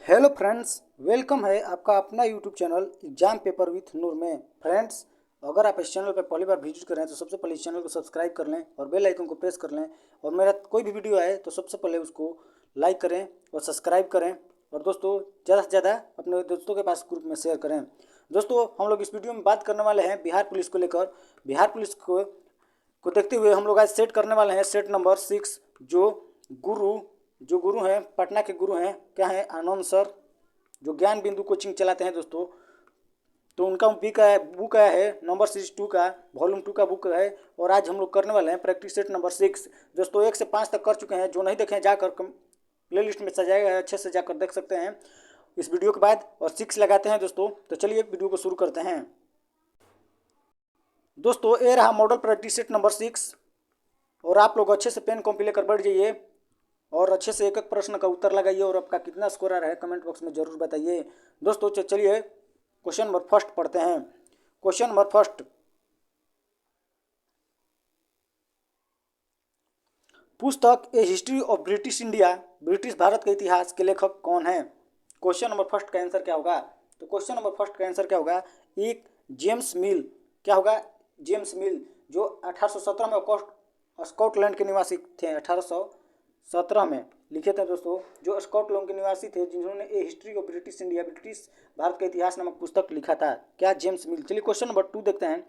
Hello friends, welcome है आपका अपना YouTube channel exam paper with Noor में। फ्रेंड्स, अगर आप इस चैनल पर पहली बार विजिट कर रहे हैं तो सबसे पहले इस चैनल को सब्सक्राइब कर लें और बेल आइकन को प्रेस कर लें। और मेरा कोई भी वीडियो आए तो सबसे पहले उसको लाइक करें और सब्सक्राइब करें। और दोस्तों, ज़्यादा से ज़्यादा अपने दोस्तों के पास ग्रुप में शेयर करें। दोस्तों, हम लोग इस वीडियो में बात करने वाले हैं बिहार पुलिस को लेकर। बिहार पुलिस को देखते हुए हम लोग आज सेट करने वाले हैं सेट नंबर 6। जो गुरु हैं, पटना के गुरु हैं, क्या हैं, आनंद सर, जो ज्ञान बिंदु कोचिंग चलाते हैं दोस्तों। तो उनका बुक आया है नंबर सीरीज 2 का, वॉल्यूम 2 का बुक है। और आज हम लोग करने वाले हैं प्रैक्टिस सेट नंबर 6। दोस्तों 1 से 5 तक कर चुके हैं, जो नहीं देखे हैं जाकर प्ले लिस्ट में सजाया गया है, अच्छे से जाकर देख सकते हैं इस वीडियो के बाद। और 6 लगाते हैं दोस्तों। तो चलिए वीडियो को शुरू करते हैं। दोस्तों, ये रहा मॉडल प्रैक्टिस सेट नंबर 6। और आप लोग अच्छे से पेन कॉपी लेकर बैठ जाइए और अच्छे से एक एक प्रश्न का उत्तर लगाइए। और आपका कितना स्कोर आ रहा है कमेंट बॉक्स में जरूर बताइए। दोस्तों चलिए क्वेश्चन नंबर फर्स्ट पढ़ते हैं। क्वेश्चन नंबर फर्स्ट, पुस्तक a history of British India, British Bharat के इतिहास के लेखक कौन है? क्वेश्चन नंबर फर्स्ट का आंसर क्या होगा? तो क्वेश्चन नंबर फर्स्ट का आंसर क्या होगा? एक जेम्स मिल। क्या होगा? जेम्स मिल, जो 1817 में स्कॉटलैंड के निवासी थे। 1817 में लिखे थे दोस्तों, जो स्कॉटलैंड के निवासी थे, जिन्होंने a history of British India, British Bharat का इतिहास नामक पुस्तक लिखा था। क्या? James Mill. चलिए क्वेश्चन नंबर 2 देखते हैं।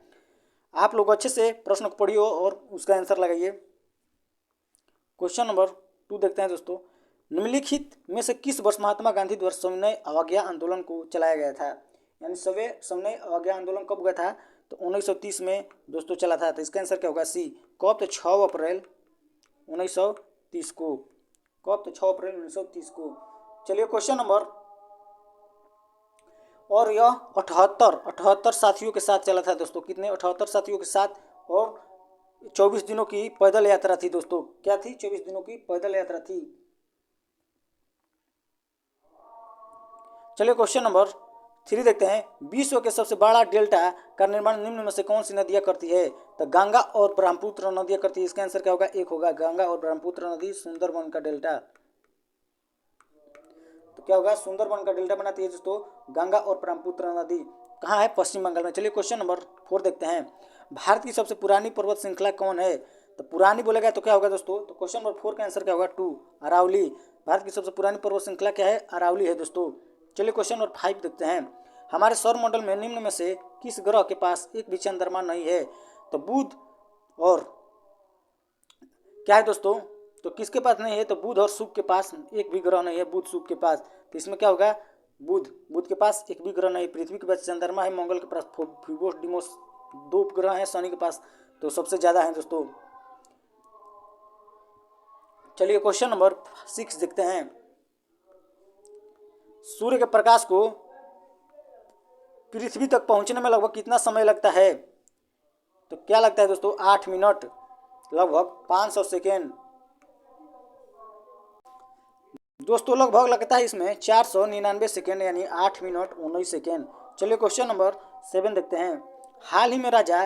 आप लोग अच्छे से प्रश्न को पढ़िए और उसका आंसर लगाइए। क्वेश्चन नंबर 2 देखते हैं दोस्तों। निम्नलिखित में से किस वर्ष महात्मा गांधी द्वारा सविनय अवज्ञा आंदोलन को चलाया गया था? यानी सविनय अवज्ञा आंदोलन कब हुआ था? तो 1930 में दोस्तों चला था। तो इसका आंसर क्या होगा? सी। कब? तो 6 अप्रैल 1930 को। कब? तो 6 अप्रैल 1930 को। चलिए क्वेश्चन नंबर, और यह 78 साथियों के साथ चला था दोस्तों। कितने? 78 साथियों के साथ। और 24 दिनों की पैदल यात्रा थी दोस्तों। क्या थी? 24 दिनों की पैदल यात्रा थी। चलिए क्वेश्चन नंबर 3 देखते हैं। विश्व के सबसे बड़ा डेल्टा का निर्माण निम्न में से कौन सी नदियां करती है? तो गंगा और ब्रह्मपुत्र नदियां करती है। इसका आंसर क्या होगा? एक होगा गंगा और ब्रह्मपुत्र नदी सुंदरबन का डेल्टा। तो क्या होगा? सुंदरबन का डेल्टा बनाती है दोस्तों गंगा और ब्रह्मपुत्र नदी। कहाँ है? पश्चिम बंगाल में। चलिए क्वेश्चन नंबर 4 देखते हैं। भारत की सबसे पुरानी पर्वत श्रृंखला कौन है? तो पुरानी बोलेगा तो क्या होगा दोस्तों? तो क्वेश्चन नंबर 4 का आंसर क्या होगा? 2, अरावली। भारत की सबसे पुरानी पर्वत श्रृंखला क्या है? अरावली है दोस्तों। चलिए क्वेश्चन नंबर 5 देखते हैं। हमारे सौरमंडल में निम्न में से किस ग्रह के पास एक भी चंद्रमा नहीं है? तो बुध और क्या है दोस्तों? तो किसके पास नहीं है? तो बुध और शुक्र के पास एक भी ग्रह नहीं है। बुध शुक्र के पास। तो इसमें क्या होगा? बुध के पास एक भी ग्रह नहीं। पृथ्वी के पास चंद्रमा है, मंगल के पास फिबोस डिमोस 2 ग्रह हैं, शनि के पास तो सबसे ज़्यादा है दोस्तों। चलिए क्वेश्चन नंबर 6 देखते हैं। सूर्य के प्रकाश को पृथ्वी तक पहुंचने में लगभग कितना समय लगता है? तो क्या लगता है दोस्तों? 8 मिनट, लगभग 500 सेकेंड। दोस्तों लगभग लगता है इसमें 499 सेकेंड, यानी 8 मिनट 19 सेकेंड। चलिए क्वेश्चन नंबर 7 देखते हैं। हाल ही में राजा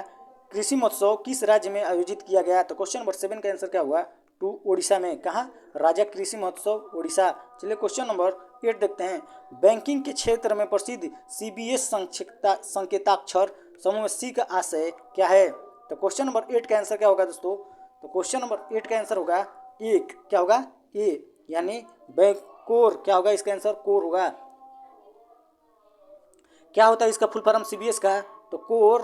कृषि महोत्सव किस राज्य में आयोजित किया गया? तो क्वेश्चन नंबर 7 का आंसर क्या हुआ? 2, उड़ीसा में। कहाँ? राजा कृषि महोत्सव, उड़ीसा। चलिए क्वेश्चन नंबर 8 देखते हैं। बैंकिंग के क्षेत्र में प्रसिद्ध CBS संकेताक्षर समूह C का आशय क्या है? तो क्वेश्चन नंबर 8 का आंसर क्या होगा दोस्तों? तो क्वेश्चन नंबर 8 का आंसर होगा एक। क्या होगा? ए, यानी कोर। क्या होगा इसका आंसर? कोर होगा। क्या होता है इसका फुल फॉर्म CBS का? तो कोर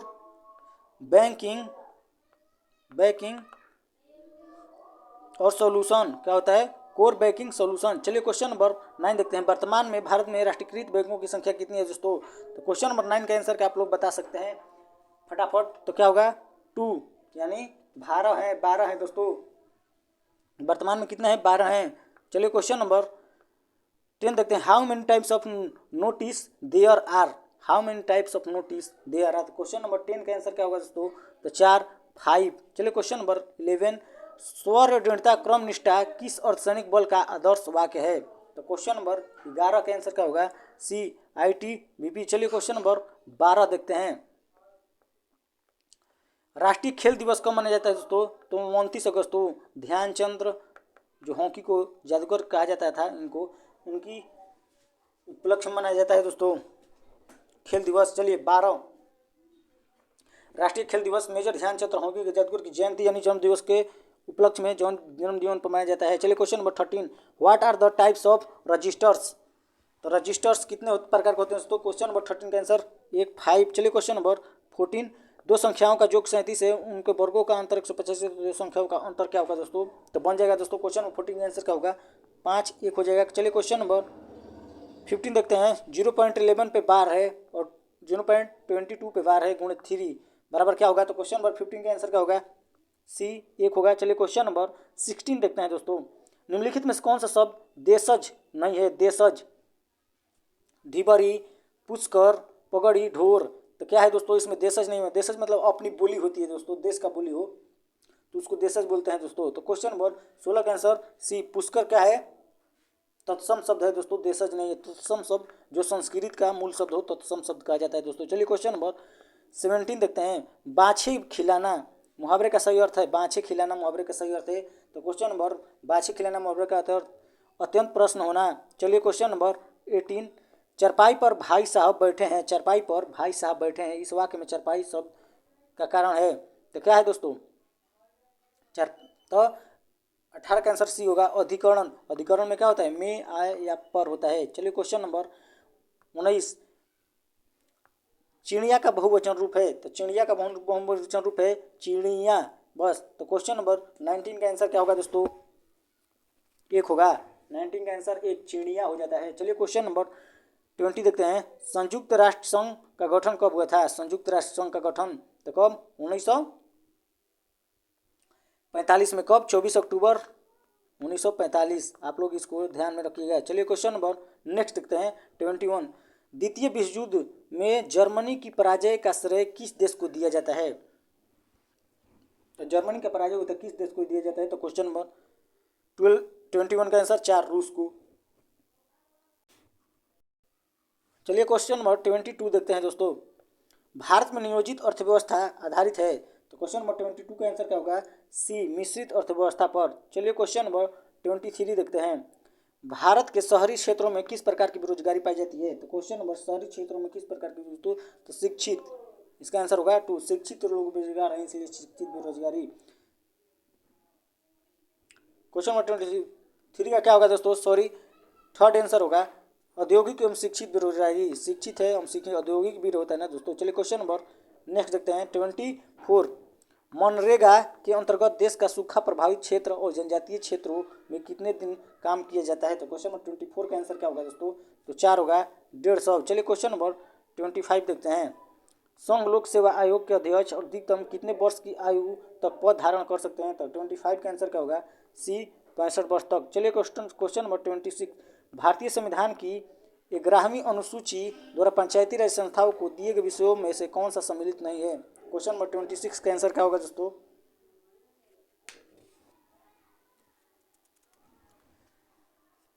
बैंकिंग और सॉल्यूशन। क्या होता है? Core banking solution. चलिए क्वेश्चन नंबर 9 देखते हैं। वर्तमान में भारत में राष्ट्रीयकृत बैंकों की संख्या कितनी है दोस्तों? तो क्वेश्चन नंबर 9 का आंसर क्या आप लोग बता सकते हैं फटाफट? तो क्या होगा? 2, यानी 12 है दोस्तों। वर्तमान में कितना है? 12 है। चलिए क्वेश्चन नंबर 10 देखते हैं। How many types of notice there are? How many types of notice there are? तो क्वेश्चन नंबर 10 का आंसर क्या होगा दोस्तों? तो 4, 5। चलिए क्वेश्चन नंबर 11। स्वर दृढ़ता क्रम निष्ठा किस अर्धसैनिक बल का आदर्श वाक्य है? तो क्वेश्चन नंबर 11 का आंसर क्या होगा? सी, ITBP। चलिए क्वेश्चन नंबर 12 देखते हैं। राष्ट्रीय खेल दिवस कब मनाया जाता है दोस्तों? तो 29 अगस्त को। ध्यानचंद्र, जो हॉकी को जादूगर कहा जाता था, उनकी उपलक्ष्य में मनाया जाता है दोस्तों? खेल दिवस, चलिए 12 राष्ट्रीय खेल दिवस मेजर ध्यानचंद हॉकी के जादूगर की जयंती यानी जन्म दिवस के उपलक्ष्य में जन्म दिवस पर मनाया जाता है। चलिए question number 13, what are the types of registers? तो रजिस्टर्स कितने प्रकार के होते हैं दोस्तों? क्वेश्चन नंबर 13 का आंसर 1, 5। चलिए क्वेश्चन नंबर 14, दो संख्याओं का योग 37 है, उनके वर्गों का अंतर 185 है, दो संख्याओं का अंतर क्या होगा दोस्तों? तो बन जाएगा दोस्तों क्वेश्चन नंबर 14 का आंसर क्या होगा? 5, 1 हो जाएगा। चलिए क्वेश्चन नंबर 15 देखते हैं। 0.11 पे बार है और 0.22 पे बार है, गुणित 3 बराबर क्या होगा? तो क्वेश्चन नंबर 15 का आंसर क्या होगा? सी, 1 होगा। चलिए क्वेश्चन नंबर 16 देखते हैं दोस्तों। निम्नलिखित में से कौन सा शब्द देशज नहीं है? देशज, ढिबरी, पुष्कर, पगड़ी, ढोर, तो क्या है दोस्तों? इसमें देशज नहीं है। देशज मतलब अपनी बोली होती है दोस्तों, देश का बोली हो तो उसको देशज बोलते हैं दोस्तों। तो क्वेश्चन नंबर 16 का आंसर सी, पुष्कर क्या है? तत्सम शब्द है दोस्तों, देशज नहीं है। तत्सम शब्द जो संस्कृत का मूल शब्द हो तत्सम शब्द कहा जाता है दोस्तों। चलिए क्वेश्चन नंबर 17 देखते हैं। बाछी खिलाना मुहावरे का सही अर्थ है? बाछी खिलाना मुहावरे का सही अर्थ है। तो क्वेश्चन नंबर बाछी खिलाना मुहावरे का अर्थ अत्यंत प्रश्न होना। चलिए क्वेश्चन नंबर 18, चरपाई पर भाई साहब बैठे हैं। चरपाई पर भाई साहब बैठे हैं, इस वाक्य में चरपाई शब्द का कारण है तो क्या है दोस्तों? तो 18 का आंसर सी होगा, अधिकरण। अधिकरण में क्या होता है? में, आय या पर होता है। चलिए क्वेश्चन नंबर 19, चिड़िया का बहुवचन रूप है। तो चिड़िया का बहुवचन रूप है चिड़िया, बस। तो क्वेश्चन नंबर 19 का आंसर क्या होगा दोस्तों? 1 होगा। 19 का आंसर 1, चिड़िया हो जाता है। चलिए क्वेश्चन नंबर 20 देखते हैं। संयुक्त राष्ट्र संघ का गठन कब हुआ था? संयुक्त राष्ट्र संघ का गठन तो कब? 1945 में। कब? 24 अक्टूबर 1945। आप लोग इसको ध्यान में रखिएगा। चलिए क्वेश्चन नंबर नेक्स्ट देखते हैं 21, द्वितीय विश्व युद्ध में जर्मनी की पराजय का श्रेय किस देश को दिया जाता है? तो जर्मनी का पराजय होता है किस देश को दिया जाता है? तो क्वेश्चन नंबर 21 का आंसर 4, रूस को। चलिए क्वेश्चन नंबर 22 देखते हैं दोस्तों। भारत में नियोजित अर्थव्यवस्था आधारित है। तो क्वेश्चन नंबर 22 का आंसर क्या होगा? सी, मिश्रित अर्थव्यवस्था पर। चलिए क्वेश्चन नंबर 23 देखते हैं। भारत के शहरी क्षेत्रों में किस प्रकार की बेरोजगारी पाई जाती है? तो क्वेश्चन नंबर शहरी क्षेत्रों में किस प्रकार की दोस्तों? तो शिक्षित, इसका आंसर होगा 2, शिक्षित लोग बेरोजगार हैं इसलिए शिक्षित बेरोजगारी। क्वेश्चन नंबर 23 का क्या होगा दोस्तों? सॉरी, थर्ड आंसर होगा औद्योगिक एवं शिक्षित बेरोजगारी। शिक्षित है एवं शिक्षित, औद्योगिक भी होता है ना दोस्तों। चलिए क्वेश्चन नंबर नेक्स्ट देखते हैं 24, मनरेगा के अंतर्गत देश का सूखा प्रभावित क्षेत्र और जनजातीय क्षेत्रों में कितने दिन काम किया जाता है? तो क्वेश्चन नंबर 24 का आंसर क्या होगा दोस्तों? तो 4 होगा, 150। चलिए क्वेश्चन नंबर 25 देखते हैं। संघ लोक सेवा आयोग के अध्यक्ष अधिकतम कितने वर्ष की आयु तक पद धारण कर सकते हैं? तो 25 का आंसर क्या होगा? सी, 65 वर्ष तक। चलिए क्वेश्चन नंबर 26, भारतीय संविधान की 11वीं अनुसूची द्वारा पंचायती राज संस्थाओं को दिए गए विषयों में से कौन सा सम्मिलित नहीं है? क्वेश्चन नंबर 26 का आंसर क्या होगा दोस्तों?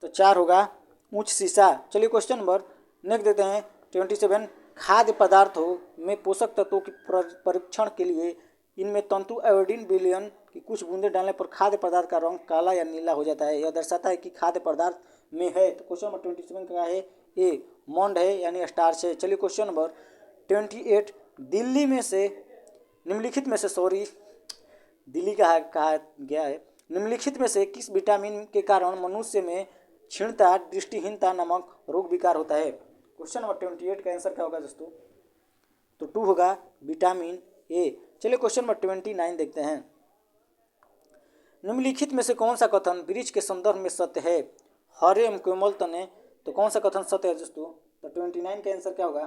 तो 4 होगा, उच्च शिक्षा। चलिए क्वेश्चन नंबर नेक्स्ट देते हैं 27, खाद्य पदार्थों में पोषक तत्वों के परीक्षण के लिए इनमें तंतु आयोडीन विलयन की कुछ बूंदें डालने पर खाद्य पदार्थ का रंग काला या नीला हो जाता है। यह दर्शाता है कि खाद्य पदार्थ में है। तो क्वेश्चन नंबर 27 का है ए, मॉन्ड है यानी स्टार्च है। चलिए क्वेश्चन नंबर 28, दिल्ली में से निम्नलिखित में से दिल्ली कहा गया है, निम्नलिखित में से किस विटामिन के कारण मनुष्य में क्षीणता दृष्टिहीनता नामक रोग विकार होता है? क्वेश्चन नंबर 28 का आंसर क्या होगा दोस्तों? तो 2 होगा, विटामिन ए। चलिए क्वेश्चन नंबर 29 देखते हैं। निम्नलिखित में से कौन सा कथन वृक्ष के संदर्भ में सत्य है? हरे एवं कोमल तने, तो कौन सा कथन सत्य है दोस्तों? तो 29 का आंसर क्या होगा?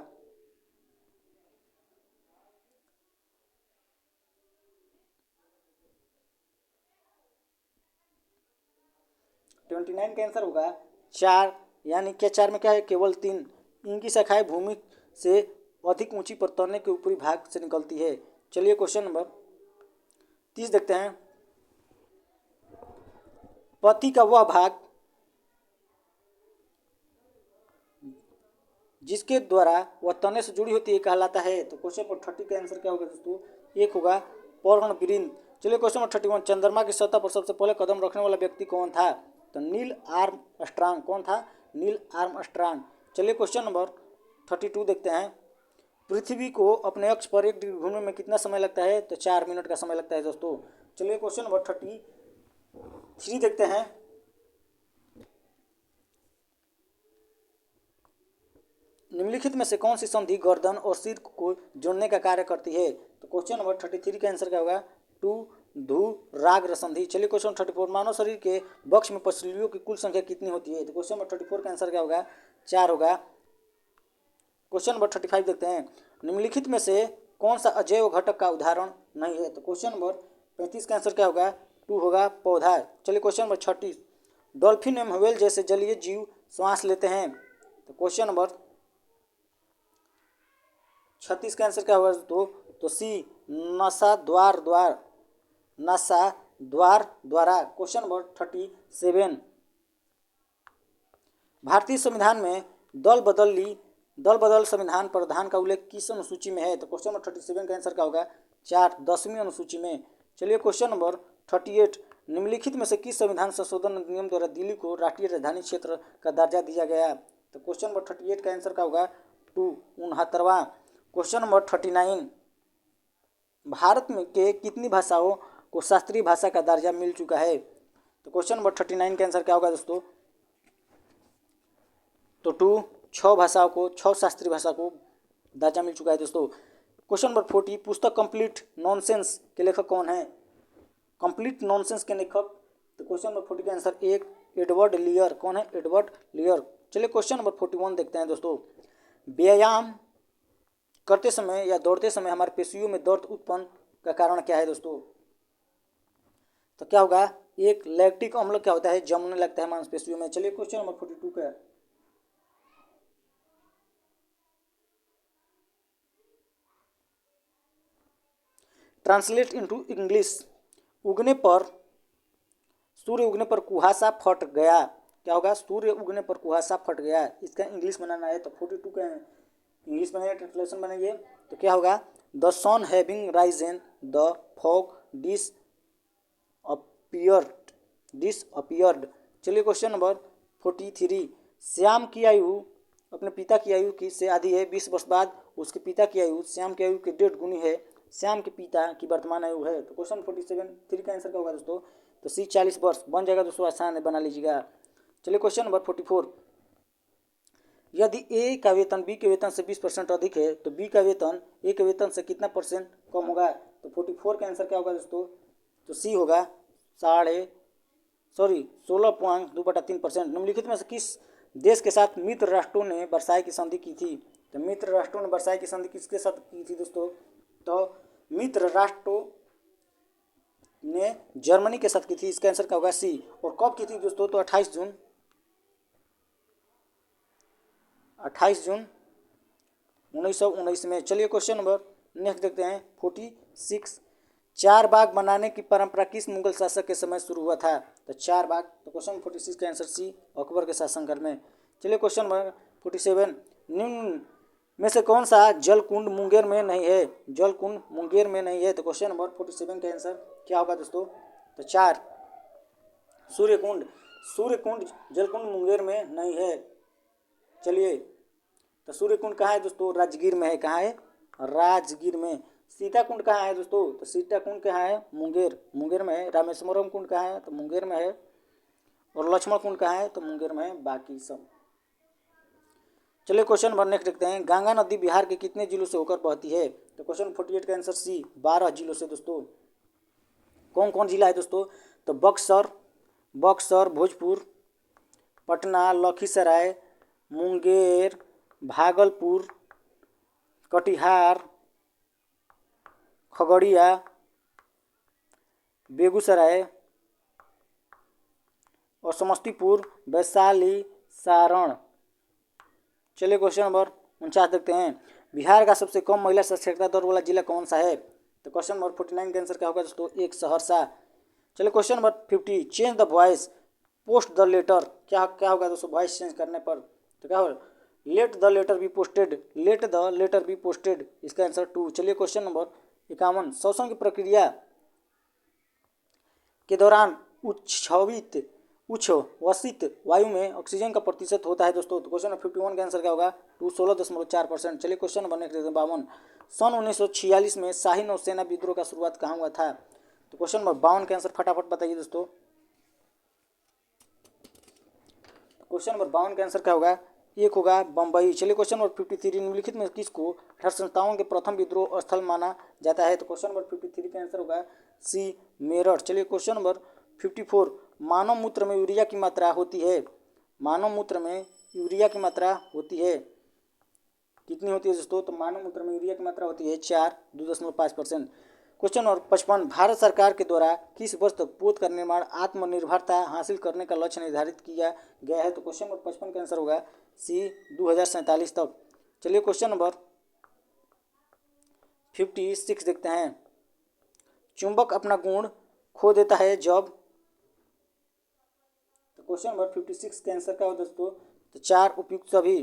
तो 29 का आंसर होगा 4, यानी क्या 4 में क्या है? केवल 3। इनकी शाखाएं भूमि से अधिक ऊंची पर तने के ऊपरी भाग से निकलती है। चलिए क्वेश्चन नंबर 30 देखते हैं। पत्ती का वह भाग जिसके द्वारा वह तने से जुड़ी होती है कहलाता है। तो क्वेश्चन नंबर 30 का आंसर क्या होगा दोस्तों? 1 होगा, पर्णवृंत। चलिए क्वेश्चन नंबर 31, चंद्रमा की सतह पर सबसे पहले कदम रखने वाला व्यक्ति कौन था? तो नील आर्मस्ट्रांग। कौन था? Neil Armstrong. चलिए क्वेश्चन नंबर 32 देखते हैं। पृथ्वी को अपने अक्ष पर 1 डिग्री घूमने में कितना समय लगता है? तो 4 मिनट का समय लगता है दोस्तों। चलिए क्वेश्चन नंबर 33 देखते हैं। निम्नलिखित में से कौन सी संधि गर्दन और सिर को जोड़ने का कार्य करती है? तो क्वेश्चन नंबर 33 का आंसर क्या होगा? टू धुराग्र संधि। चलिए क्वेश्चन 34, मानव शरीर के वक्ष में पसलियों की कुल संख्या कितनी होती है? तो क्वेश्चन नंबर 34 का आंसर क्या होगा? 4 होगा। क्वेश्चन नंबर 35 देखते हैं। निम्नलिखित में से कौन सा अजैव घटक का उदाहरण नहीं है? तो क्वेश्चन नंबर 35 का आंसर क्या होगा? 2 होगा, पौधा। चलिए क्वेश्चन नंबर 36, डॉल्फिन एवं व्हेल जैसे जलीय जीव श्वास लेते हैं। तो क्वेश्चन नंबर 36 का आंसर क्या होगा दोस्तों? तो सी, नसा द्वार द्वारा। क्वेश्चन नंबर 37, भारतीय संविधान में दल बदल संविधान प्रावधान का उल्लेख किस अनुसूची में है? तो क्वेश्चन नंबर 37 का आंसर क्या होगा? 4, 10वीं अनुसूची में। चलिए क्वेश्चन नंबर 38, निम्नलिखित में से किस संविधान संशोधन अधिनियम द्वारा दिल्ली को राष्ट्रीय राजधानी क्षेत्र का दर्जा दिया गया? तो क्वेश्चन नंबर 38 का आंसर क्या होगा? 2, 69वां। क्वेश्चन नंबर 39, भारत में के कितनी भाषाओं को शास्त्रीय भाषा का दर्जा मिल चुका है? तो क्वेश्चन नंबर 39 का आंसर क्या होगा दोस्तों? तो 2, 6 भाषाओं को, 6 शास्त्रीय भाषा को दर्जा मिल चुका है दोस्तों। क्वेश्चन नंबर 40, पुस्तक कंप्लीट नॉनसेंस के लेखक कौन है? कंप्लीट नॉनसेंस के लेखक, तो क्वेश्चन नंबर 40 का आंसर 1, एडवर्ड लियर। कौन है? एडवर्ड लियर। चलिए क्वेश्चन नंबर 41 देखते हैं दोस्तों। व्यायाम करते समय या दौड़ते समय हमारे पेशियों में दर्द उत्पन्न का कारण क्या है दोस्तों? तो क्या होगा? एक, लैक्टिक अम्ल क्या होता है? जमने लगता है मांसपेशियों में। चलिए क्वेश्चन नंबर 42 का, ट्रांसलेट इनटू इंग्लिश। सूर्य उगने पर कुहासा फट गया। क्या होगा? सूर्य उगने पर कुहासा फट गया। इसका इंग्लिश बनाना है तो 42 का इंग्लिश बनाइए, ट्रांसलेशन बनाइए। तो क्या होगा? The sun having risen the fog disappeared. चलिए क्वेश्चन नंबर 43, श्याम की आयु अपने पिता की आयु की से आधी है, 20 वर्ष बाद उसके पिता की आयु श्याम की आयु के 1.5 गुनी है। श्याम के पिता की वर्तमान आयु है। तो क्वेश्चन 47 का आंसर क्या होगा दोस्तों? तो सी, 40 वर्ष बन जाएगा दोस्तों, आसान है, बना लीजिएगा। चलिए क्वेश्चन नंबर 44, यदि ए का वेतन बी के वेतन से 20% अधिक है तो बी का वेतन ए के वेतन से कितना % कम होगा? तो 44 का आंसर क्या होगा दोस्तों? तो सी होगा 16.2/3%। निम्नलिखित में से किस देश के साथ मित्र राष्ट्रों ने वर्साई की संधि की थी? तो मित्र राष्ट्रों ने वर्साई की संधि किसके साथ की थी दोस्तों? तो मित्र राष्ट्रों ने जर्मनी के साथ की थी। इसका आंसर क्या होगा? सी। और कब की थी दोस्तों? तो 28 जून 1919 में। चलिए क्वेश्चन नंबर नेक्स्ट देखते हैं 46, चार बाग बनाने की परंपरा किस मुगल शासक के समय शुरू हुआ था? तो 4 बाग। तो क्वेश्चन 46 का आंसर सी, अकबर के शासनकाल में। चलिए क्वेश्चन नंबर 47, निम्न में से कौन सा जलकुंड मुंगेर में नहीं है? जलकुंड मुंगेर में नहीं है। तो क्वेश्चन नंबर 47 का आंसर क्या होगा दोस्तों? तो 4, सूर्यकुंड जलकुंड मुंगेर में नहीं है। चलिए, तो सूर्यकुंड कहाँ है दोस्तों? राजगीर में है। कहाँ है? राजगीर में। सीताकुंड कहाँ है दोस्तों? तो सीताकुंड कहाँ है? मुंगेर में है। रामेश्वरम कुंड कहाँ है? तो मुंगेर में है। और लक्ष्मण कुंड कहाँ है? तो मुंगेर में है। बाकी सब। चलिए क्वेश्चन नंबर नेक्स्ट देखते हैं। गंगा नदी बिहार के कितने जिलों से होकर बहती है? तो क्वेश्चन 48 का आंसर सी, 12 जिलों से दोस्तों। कौन कौन जिला है दोस्तों? तो बक्सर, भोजपुर, पटना, लखीसराय, मुंगेर, भागलपुर, कटिहार, खगड़िया, बेगूसराय और समस्तीपुर, वैशाली, सारण। चलिए क्वेश्चन नंबर 49 देखते हैं। बिहार का सबसे कम महिला साक्षरता दर वाला जिला कौन सा है? तो क्वेश्चन नंबर 49 का आंसर क्या होगा दोस्तों? 1, सहरसा। चलिए question number 50, change the voice post the letter. क्या होगा दोस्तों वॉइस चेंज करने पर? तो क्या होगा? Let the letter be posted. इसका आंसर 2। चलिए क्वेश्चन नंबर 51, श्वसन की प्रक्रिया के दौरान उच्छ्वसित उच्छ्वसित वायु में ऑक्सीजन का प्रतिशत होता है दोस्तों? तो क्वेश्चन नंबर 51 का आंसर क्या होगा? 16.4%। चलिए क्वेश्चन नंबर नेक्स्ट 52। सन 1946 में शाही नौसेना विद्रोह का शुरुआत कहाँ हुआ था? तो क्वेश्चन नंबर 52 का आंसर फटाफट बताइए दोस्तों। क्वेश्चन नंबर 52 का आंसर क्या होगा? एक होगा बम्बई। चलिए क्वेश्चन नंबर 53। निम्नलिखित में किसको 1857 के प्रथम विद्रोह स्थल माना जाता है? तो क्वेश्चन नंबर 53 का आंसर होगा सी, मेरठ। चलिए क्वेश्चन नंबर 54। मानव मूत्र में यूरिया की मात्रा होती है, मानव मूत्र में यूरिया की मात्रा होती है, कितनी होती है दोस्तों? तो मानव मूत्र में यूरिया की मात्रा होती है 4.5%। Question number 55। भारत सरकार के द्वारा किस वर्ष तक पोत का निर्माण आत्मनिर्भरता हासिल करने का लक्ष्य निर्धारित किया गया है? तो क्वेश्चन नंबर 55 का आंसर होगा सी, 2047 तक। चलिए क्वेश्चन नंबर 56 देखते हैं। चुंबक अपना गुण खो देता है जब? तो क्वेश्चन नंबर 56 का आंसर क्या हो दोस्तों? तो 4 उपयुक्त सभी।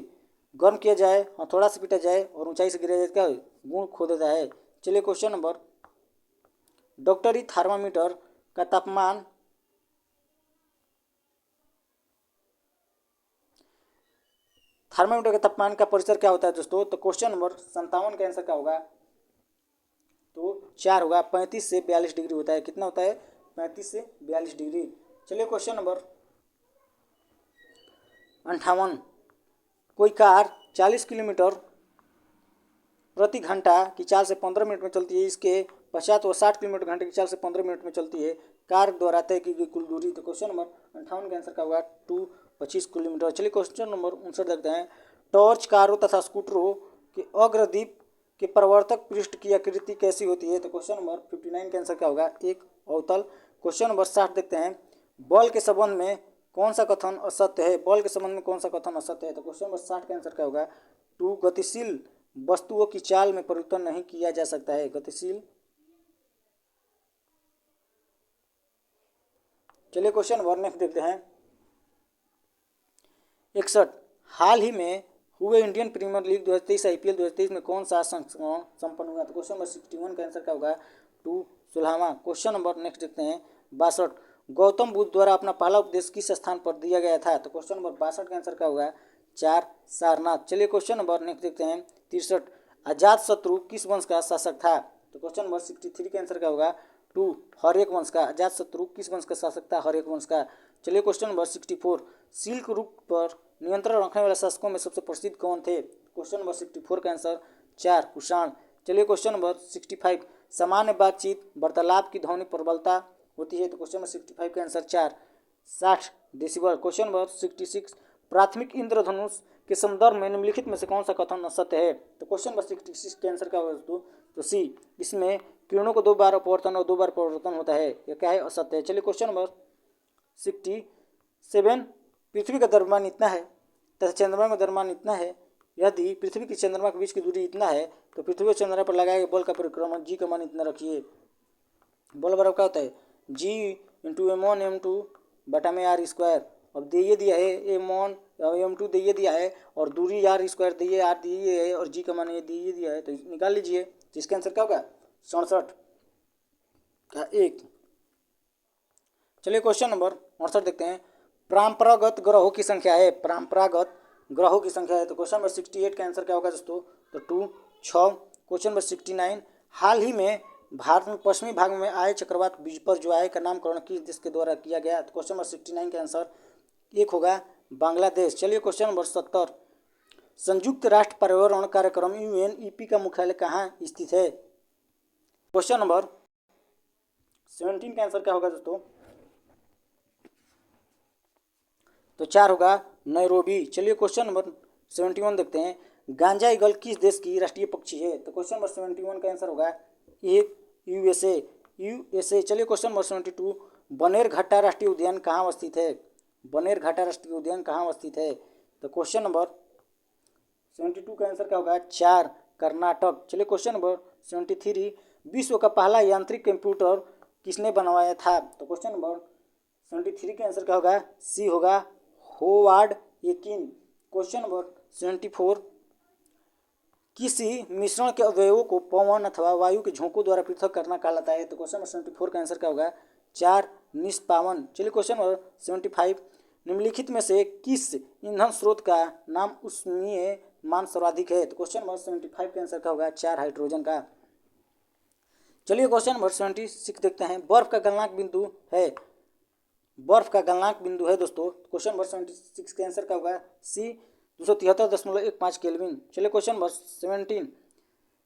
गर्म किया जाए, हथौड़ा से पीटा जाए और ऊंचाई से गिरा जाए, क्या गुण खो देता है? चलिए क्वेश्चन नंबर डॉक्टरी थर्मामीटर का तापमान थर्मामीटर का तापमान का परिसर क्या होता है दोस्तों? तो क्वेश्चन नंबर 57 का आंसर क्या होगा? तो 4 होगा। 35 से 42 डिग्री होता है। कितना होता है? 35 से 42 डिग्री। चलिए क्वेश्चन नंबर 58। कोई कार 40 किलोमीटर प्रति घंटा की चाल से 15 मिनट में चलती है, इसके पश्चात वो 60 किलोमीटर घंटे की चाल से 15 मिनट में चलती है, कार द्वारा तय की गई कुल दूरी। तो क्वेश्चन नंबर 58 का आंसर क्या होगा? 25 किलोमीटर। चलिए क्वेश्चन नंबर 59 देखते हैं। टॉर्च, कारों तथा स्कूटरों के अग्रदीप के प्रवर्तक पृष्ठ की आकृति कैसी होती है? तो क्वेश्चन नंबर 59 का आंसर क्या होगा? एक अवतल। क्वेश्चन नंबर 60 देखते हैं। बल के संबंध में कौन सा कथन असत्य है? बल के संबंध में कौन सा कथन असत्य है? तो क्वेश्चन नंबर 60 का आंसर क्या होगा? 2, गतिशील वस्तुओं की चाल में परिवर्तन नहीं किया जा सकता है। गतिशील। चलिए क्वेश्चन नंबर नेक्स्ट देखते हैं। 61। हाल ही में हुए इंडियन प्रीमियर लीग 2023 IPL 2023 में कौन सा संस्करण संपन्न हुआ? तो क्वेश्चन नंबर 61 का आंसर क्या होगा? 2, 16वां। क्वेश्चन नंबर नेक्स्ट देखते हैं। 62। गौतम बुद्ध द्वारा अपना पहला उपदेश किस स्थान पर दिया गया था? तो क्वेश्चन नंबर 62 का आंसर क्या होगा? 4, सारनाथ। चलिए क्वेश्चन नंबर नेक्स्ट देखते हैं। 63। अजात शत्रु किस वंश का शासक था? तो क्वेश्चन नंबर 63 का आंसर क्या होगा? 2, हर्यक वंश का। अजात शत्रु किस वंश का शासक था? हर्यक वंश का। चलिए क्वेश्चन नंबर 64। सिल्क रूट पर नियंत्रण रखने वाले शासकों में सबसे प्रसिद्ध कौन थे? क्वेश्चन नंबर 64 का आंसर 4, कुषाण। चलिए क्वेश्चन नंबर 65। सामान्य बातचीत वार्तालाप की ध्वनि प्रबलता होती है? तो क्वेश्चन नंबर 65 का आंसर 4, 60 डेसिबल। Question number 66। प्राथमिक इंद्रधनुष के संदर्भ में निम्नलिखित में से कौन सा कथन असत्य है? तो क्वेश्चन नंबर 66 के आंसर क्या होगा दोस्तों? तो सी, इसमें किरणों को 2 बार अपवर्तन और 2 बार परिवर्तन होता है। यह क्या है? असत्य है। चलिए क्वेश्चन नंबर 67। पृथ्वी का द्रव्यमान इतना है तथा चंद्रमा का द्रव्यमान इतना है, यदि पृथ्वी की चंद्रमा के बीच की दूरी इतना है तो पृथ्वी और चंद्रमा पर लगाए गए बल का परिक्रमण जी का मान इतना रखिए। बल बराबर क्या होता है? जी इंटू M1 M2 बटा में R स्क्वायर। अब दिए दिया है M1 M2 दिए दिया है और दूरी R स्क्वायर दिए R दिए है और जी का मान ये दिए दिया है, तो निकाल लीजिए। तो इसका आंसर क्या होगा? 67 का 1। चलिए क्वेश्चन नंबर 68 देखते हैं। परंपरागत ग्रहों की संख्या है, परंपरागत ग्रहों की संख्या है। तो क्वेश्चन नंबर 68 का आंसर क्या होगा दोस्तों? तो 2, 6। Question number 69। हाल ही में भारत में पश्चिमी भाग में आए चक्रवात पर जो आए का नामकरण किस देश के द्वारा किया गया? तो क्वेश्चन नंबर 69 का आंसर 1 होगा, बांग्लादेश। चलिए क्वेश्चन नंबर 70। संयुक्त राष्ट्र पर्यावरण कार्यक्रम UNEP का मुख्यालय कहाँ स्थित है? क्वेश्चन नंबर 17 का आंसर क्या होगा दोस्तों? तो 4 होगा, नैरोबी। चलिए क्वेश्चन नंबर 71 देखते हैं। गांजा ईगल किस देश की राष्ट्रीय पक्षी है? तो क्वेश्चन नंबर 71 का आंसर होगा 1, USA। चलिए क्वेश्चन नंबर 72। बनेरघट्टा राष्ट्रीय उद्यान कहाँ अवस्थित है? बनेरघट्टा राष्ट्रीय उद्यान कहाँ अवस्थित है? तो क्वेश्चन नंबर 72 का आंसर क्या होगा? 4, कर्नाटक। चलिए क्वेश्चन नंबर 73। विश्व का पहला यांत्रिक कंप्यूटर किसने बनवाया था? तो क्वेश्चन नंबर 73 का आंसर क्या होगा? सी होगा, होवार्ड एकिन। Question number 74। किसी मिश्रण के अवयवों को पवन अथवा वायु के झोंकों द्वारा पृथक करना कहलाता है? तो क्वेश्चन नंबर 74 का आंसर क्या होगा? 4, निष्पावन। चलिए क्वेश्चन नंबर 75, निम्नलिखित में से किस ईंधन स्रोत का नाम उष्मीय मान सर्वाधिक है? तो क्वेश्चन नंबर 75 का आंसर क्या होगा? 4 हाइड्रोजन का। चलिए क्वेश्चन नंबर 76 देखते हैं। बर्फ का गलनांक बिंदु है, बर्फ का गलनांक बिंदु है दोस्तों। क्वेश्चन नंबर 76 का आंसर क्या होगा? सी 273.15 केल्विन। चलिए क्वेश्चन नंबर 17,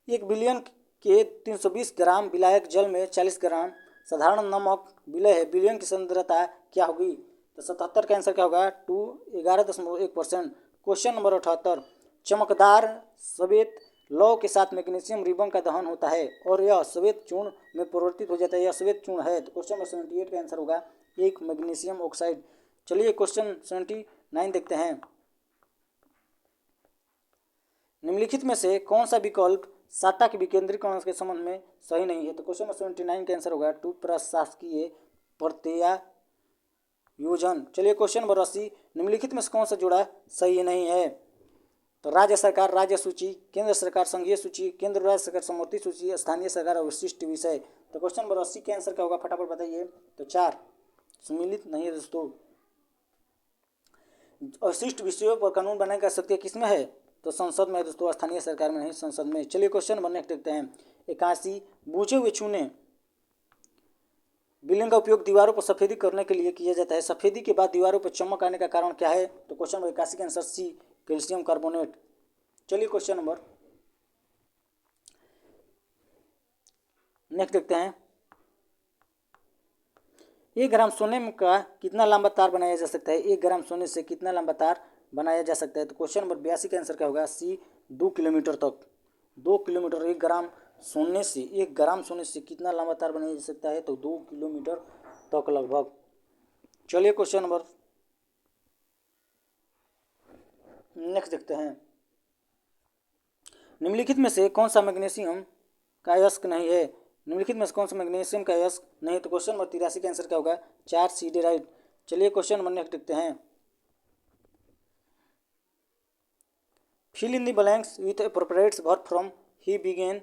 1 बिलियन के 320 ग्राम विलायक जल में 40 ग्राम साधारण नमक विलय है, विलयन की सांद्रता क्या होगी? तो 77 का आंसर क्या होगा? 11.1%। क्वेश्चन नंबर 78, चमकदार श्वेत लौह के साथ मैग्नीशियम रिबन का दहन होता है और यह श्वेत चूर्ण में परिवर्तित हो जाता है, यह श्वेत चूर्ण है। तो क्वेश्चन नंबर 78 का आंसर होगा एक मैग्नीशियम ऑक्साइड। चलिए क्वेश्चन 79 देखते हैं। निम्नलिखित में से कौन सा विकल्प सत्ता के विकेंद्रीकरण के संबंध में सही नहीं है? तो क्वेश्चन नंबर 79 का आंसर होगा 2 प्रशासकीय प्रत्यायोजन। चलिए क्वेश्चन नंबर 80, निम्नलिखित में से कौन सा जोड़ा सही नहीं है? तो राज्य सरकार राज्य सूची, केंद्र सरकार संघीय सूची, केंद्र राज्य सरकार समवर्ती सूची, स्थानीय सरकार और विशिष्ट विषय। तो क्वेश्चन नंबर 80 का आंसर क्या होगा? फटाफट बताइए। तो 4 सम्मिलित नहीं है दोस्तों। अवशिष्ट विषयों पर कानून बनाने का शक्ति किसमें है? तो संसद में है दोस्तों, स्थानीय सरकार में नहीं, संसद में। चलिए क्वेश्चन नंबर नेक्स्ट देखते हैं। 81, बुझे हुए चूने बिलिंग का उपयोग दीवारों पर सफेदी करने के लिए किया जाता है, सफेदी के बाद दीवारों पर चमक आने का कारण क्या है? तो क्वेश्चन नंबर 81 का आंसर सी कैल्शियम कार्बोनेट। चलिए क्वेश्चन नंबर नेक्स्ट देखते हैं। 1 ग्राम सोने का कितना लंबा तार बनाया जा सकता है? 1 ग्राम सोने से कितना लंबा तार बनाया जा सकता है? तो क्वेश्चन नंबर 82 का आंसर क्या होगा? सी 2 किलोमीटर तक। 2 किलोमीटर 1 ग्राम सोने से, 1 ग्राम सोने से कितना लंबा तार बनाया जा सकता है? तो 2 किलोमीटर तक लगभग। चलिए क्वेश्चन नंबर नेक्स्ट देखते हैं। निम्नलिखित में से कौन सा मैग्नीशियम का अयस्क नहीं है? निम्नलिखित में से कौन सा मैग्नीशियम का अयस्क नहीं? तो क्वेश्चन नंबर 83 का आंसर क्या होगा? 4 सिडेराइट। चलिए क्वेश्चन नंबर नेक्स्ट देखते हैं। Fill in the blanks with appropriate verb from he began.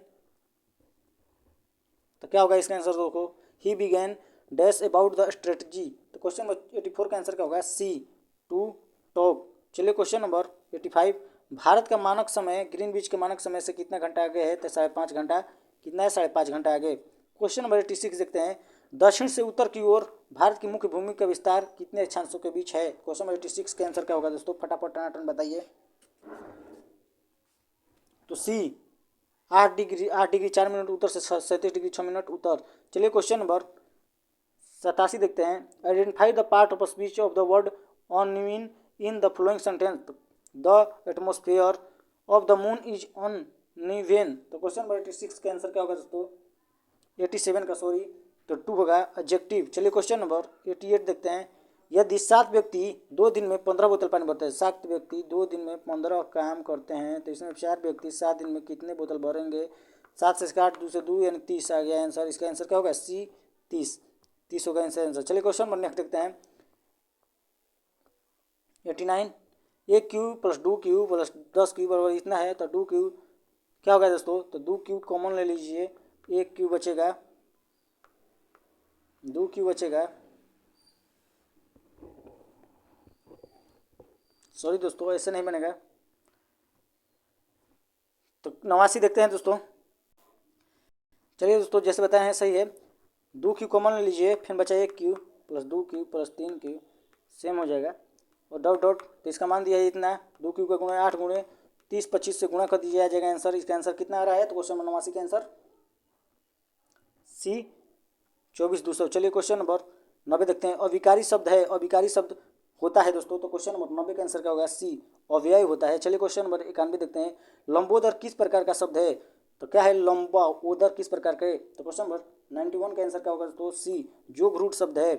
तो क्या होगा इसका आंसर? देखो, he began dash about the strategy. तो क्वेश्चन नंबर 84 का आंसर क्या होगा? C to talk. चलिए क्वेश्चन नंबर 85, भारत का मानक समय ग्रीनविच के मानक समय से कितना घंटा आगे है? तो 5.5 घंटा। कितना है? 5.5 घंटा आगे। क्वेश्चन नंबर 86 देखते हैं। दक्षिण से उत्तर की ओर भारत की मुख्य भूमि का विस्तार कितने अक्षांशों के बीच है? क्वेश्चन नंबर 86 का आंसर क्या होगा दोस्तों? फटाफट टनाटन बताइए। तो सी 8 डिग्री 4 मिनट उत्तर से 37 डिग्री 6 मिनट उत्तर। चलिए क्वेश्चन नंबर 87 देखते हैं। Identify the part of speech of the word Unwin in the flowing sentence. The atmosphere of the moon is uneven. तो क्वेश्चन नंबर 86 का आंसर क्या होगा दोस्तों? 87 का, सॉरी। तो 2 होगा एडजेक्टिव। चलिए क्वेश्चन नंबर 88 देखते हैं। यदि 7 व्यक्ति 2 दिन में 15 बोतल पानी भरते हैं, 7 व्यक्ति 2 दिन में 15 काम करते हैं, तो इसमें 4 व्यक्ति 7 दिन में कितने बोतल भरेंगे? 7 से 8 2 से 2 यानी 30 आ गया आंसर। इसका आंसर क्या होगा? सी 30 होगा आंसर। चलिए क्वेश्चन नंबर नेक्स्ट देखते हैं। 89, 1 cube plus 2 cube plus 10 cube बराबर इतना है, तो 2 क्यूब क्या होगा दोस्तों? तो 2 क्यूब कॉमन ले लीजिए, 1 क्यूब बचेगा, 2 क्यूब बचेगा, सॉरी दोस्तों ऐसे नहीं बनेगा। तो 89 देखते हैं दोस्तों। चलिए दोस्तों जैसे बताए हैं सही है। 2 क्यूब कॉमन ले लीजिए, फिर बचा 1 cube plus 2 cube plus 3 cube same हो जाएगा, और डॉट डॉट। तो इसका मान दिया है इतना, 2 क्यूब का गुणा 8 गुणे 30 25 से गुणा कर दीजिए, आ जाएगा आंसर। इसका आंसर कितना आ रहा है? तो क्वेश्चन नंबर 89 का आंसर सी 24,200। चलिए क्वेश्चन नंबर 90 देखते हैं। अविकारी शब्द है, अविकारी शब्द होता है दोस्तों। तो क्वेश्चन नंबर 90 का आंसर क्या होगा? सी अव्यय होता है। चलिए क्वेश्चन नंबर 91 देखते हैं। लंबोदर किस प्रकार का शब्द है? तो क्या है? लंबा ओदर किस प्रकार का है? तो क्वेश्चन नंबर 91 का आंसर क्या होगा दोस्तों? सी जोग रूट शब्द है,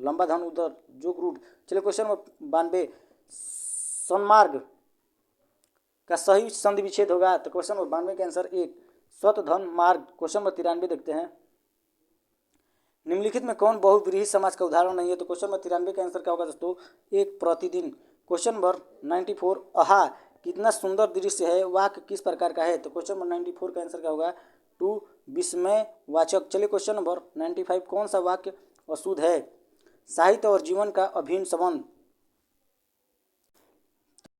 लंबा धन उदर जोग रूट। चलिए क्वेश्चन नंबर 92, सन्मार्ग का सही संधि विच्छेद होगा। तो क्वेश्चन नंबर 92 का आंसर 1 स्वत धन मार्ग। क्वेश्चन नंबर 93 देखते हैं। निम्नलिखित में कौन बहुव्रीहि समाज का उदाहरण नहीं है? तो क्वेश्चन नंबर 93 का आंसर क्या होगा दोस्तों? एक प्रतिदिन। क्वेश्चन नंबर 94, आहा कितना सुंदर दृश्य है, वाक्य किस प्रकार का है? तो क्वेश्चन नंबर 94 का आंसर क्या होगा? 2 विस्मय वाचक। चलिए क्वेश्चन नंबर 95, कौन सा वाक्य अशुद्ध है? साहित्य और जीवन का अभिन्न संबंध।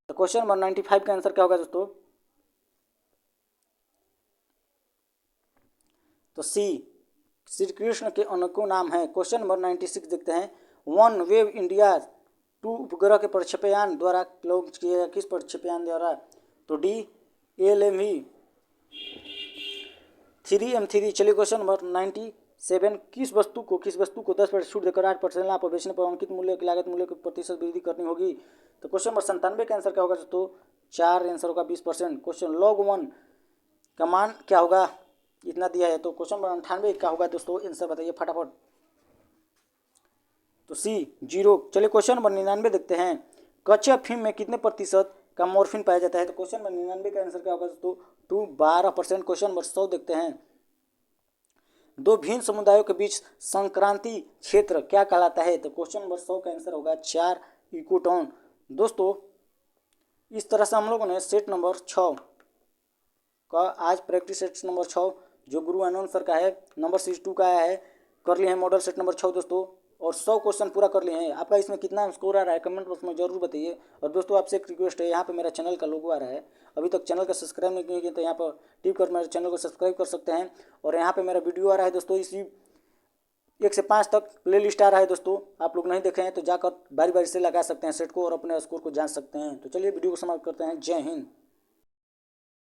तो क्वेश्चन नंबर 95 का आंसर क्या होगा दोस्तों? तो सी, श्री कृष्ण के अनेकों नाम हैं। क्वेश्चन नंबर 96 देखते हैं। वन वेव इंडिया 2 उपग्रह के प्रक्षेपयान द्वारा लॉन्च किया गया, किस प्रक्षेपयान द्वारा? तो डी, LMV 3M3। चलिए क्वेश्चन नंबर 97, किस वस्तु को 10% छूट देकर 8% लाभ पर बेचने पर अंकित मूल्य की लागत मूल्य की प्रतिशत वृद्धि करनी होगी? तो क्वेश्चन नंबर 97 का आंसर क्या होगा दोस्तों? 4 आंसर होगा 20%। क्वेश्चन log 1 का मान क्या होगा? इतना दिया है। तो क्वेश्चन नंबर 98 क्या होगा दोस्तों? आंसर बताइए फटाफट। तो सी, 0। चलिए क्वेश्चन नंबर 99 देखते हैं। कच्चे अफीम में कितने प्रतिशत का मॉर्फिन पाया जाता है? तो क्वेश्चन नंबर 99 का आंसर क्या होगा दोस्तों? 12%। क्वेश्चन नंबर 100 देखते हैं। दो भिन्न समुदायों के बीच संक्रांति क्षेत्र क्या कहलाता है? तो क्वेश्चन नंबर 100 का आंसर होगा 4 इकोटॉन। दोस्तों इस तरह से हम लोगों ने सेट नंबर 6 का आज प्रैक्टिस सेट नंबर 6 जो गुरु आनंद सर का है, नंबर सीरीज 2 का आया है, कर लिए हैं मॉडल सेट नंबर 6 दोस्तों, और 100 क्वेश्चन पूरा कर लिए हैं। आपका इसमें कितना स्कोर आ रहा है कमेंट बॉक्स में जरूर बताइए। और दोस्तों आपसे एक रिक्वेस्ट है, यहाँ पे मेरा चैनल का लोगो आ रहा है, अभी तक चैनल का सब्सक्राइब नहीं किया तो यहाँ पर टिप कर मेरे चैनल को सब्सक्राइब कर सकते हैं। और यहाँ पे मेरा वीडियो आ रहा है दोस्तों, इसी 1 से 5 तक प्ले लिस्ट आ रहा है दोस्तों, आप लोग नहीं देखे हैं तो जाकर बारी बारी से लगा सकते हैं सेट को और अपने स्कोर को जान सकते हैं। तो चलिए वीडियो को समाप्त करते हैं। जय हिंद।